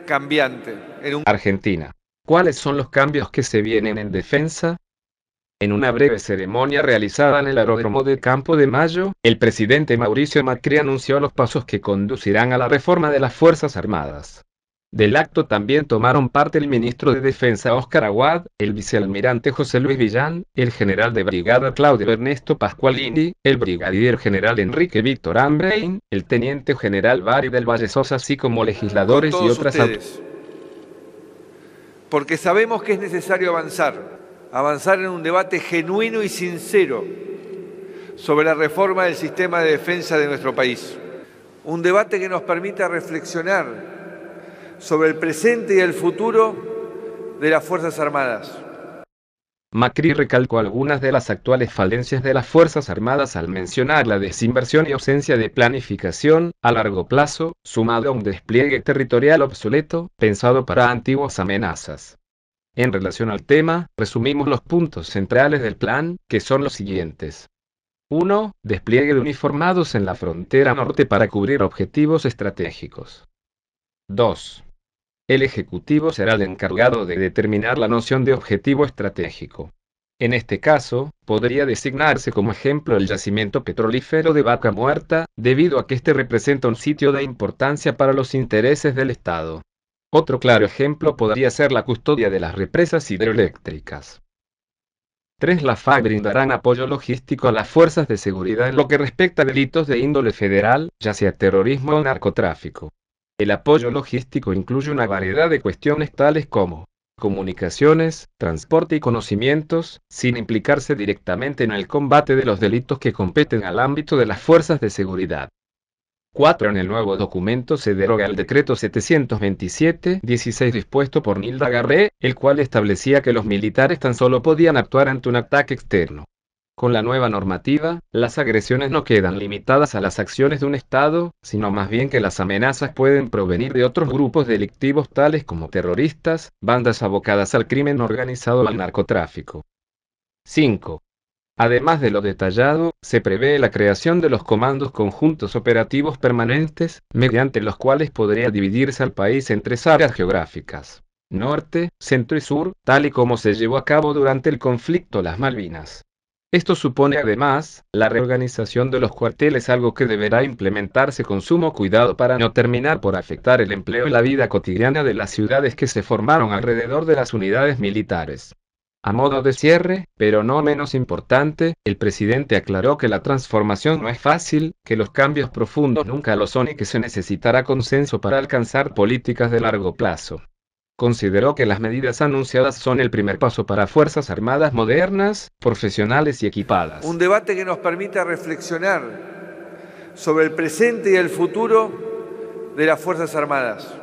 cambiante. Argentina. ¿Cuáles son los cambios que se vienen en defensa? En una breve ceremonia realizada en el aeródromo de Campo de Mayo, el presidente Mauricio Macri anunció los pasos que conducirán a la reforma de las Fuerzas Armadas. Del acto también tomaron parte el ministro de Defensa Óscar Aguad, el vicealmirante José Luis Villán, el general de brigada Claudio Ernesto Pascualini, el brigadier general Enrique Víctor Ambrain, el teniente general Bari del Valle Sosa, así como legisladores y otras autoridades. Porque sabemos que es necesario avanzar en un debate genuino y sincero sobre la reforma del sistema de defensa de nuestro país. Un debate que nos permita reflexionar sobre el presente y el futuro de las Fuerzas Armadas. Macri recalcó algunas de las actuales falencias de las Fuerzas Armadas al mencionar la desinversión y ausencia de planificación a largo plazo, sumado a un despliegue territorial obsoleto, pensado para antiguas amenazas. En relación al tema, resumimos los puntos centrales del plan, que son los siguientes. 1. Despliegue de uniformados en la frontera norte para cubrir objetivos estratégicos. 2. El Ejecutivo será el encargado de determinar la noción de objetivo estratégico. En este caso, podría designarse como ejemplo el yacimiento petrolífero de Vaca Muerta, debido a que este representa un sitio de importancia para los intereses del Estado. Otro claro ejemplo podría ser la custodia de las represas hidroeléctricas. 3. La FARC brindarán apoyo logístico a las fuerzas de seguridad en lo que respecta a delitos de índole federal, ya sea terrorismo o narcotráfico. El apoyo logístico incluye una variedad de cuestiones tales como comunicaciones, transporte y conocimientos, sin implicarse directamente en el combate de los delitos que competen al ámbito de las fuerzas de seguridad. 4. En el nuevo documento se deroga el decreto 727-16 dispuesto por Nilda Garré, el cual establecía que los militares tan solo podían actuar ante un ataque externo. Con la nueva normativa, las agresiones no quedan limitadas a las acciones de un Estado, sino más bien que las amenazas pueden provenir de otros grupos delictivos tales como terroristas, bandas abocadas al crimen organizado o al narcotráfico. 5. Además de lo detallado, se prevé la creación de los comandos conjuntos operativos permanentes, mediante los cuales podría dividirse al país en 3 áreas geográficas: norte, centro y sur, tal y como se llevó a cabo durante el conflicto Las Malvinas. Esto supone además la reorganización de los cuarteles, algo que deberá implementarse con sumo cuidado para no terminar por afectar el empleo y la vida cotidiana de las ciudades que se formaron alrededor de las unidades militares. A modo de cierre, pero no menos importante, el presidente aclaró que la transformación no es fácil, que los cambios profundos nunca lo son y que se necesitará consenso para alcanzar políticas de largo plazo. Consideró que las medidas anunciadas son el primer paso para Fuerzas Armadas modernas, profesionales y equipadas. Un debate que nos permita reflexionar sobre el presente y el futuro de las Fuerzas Armadas.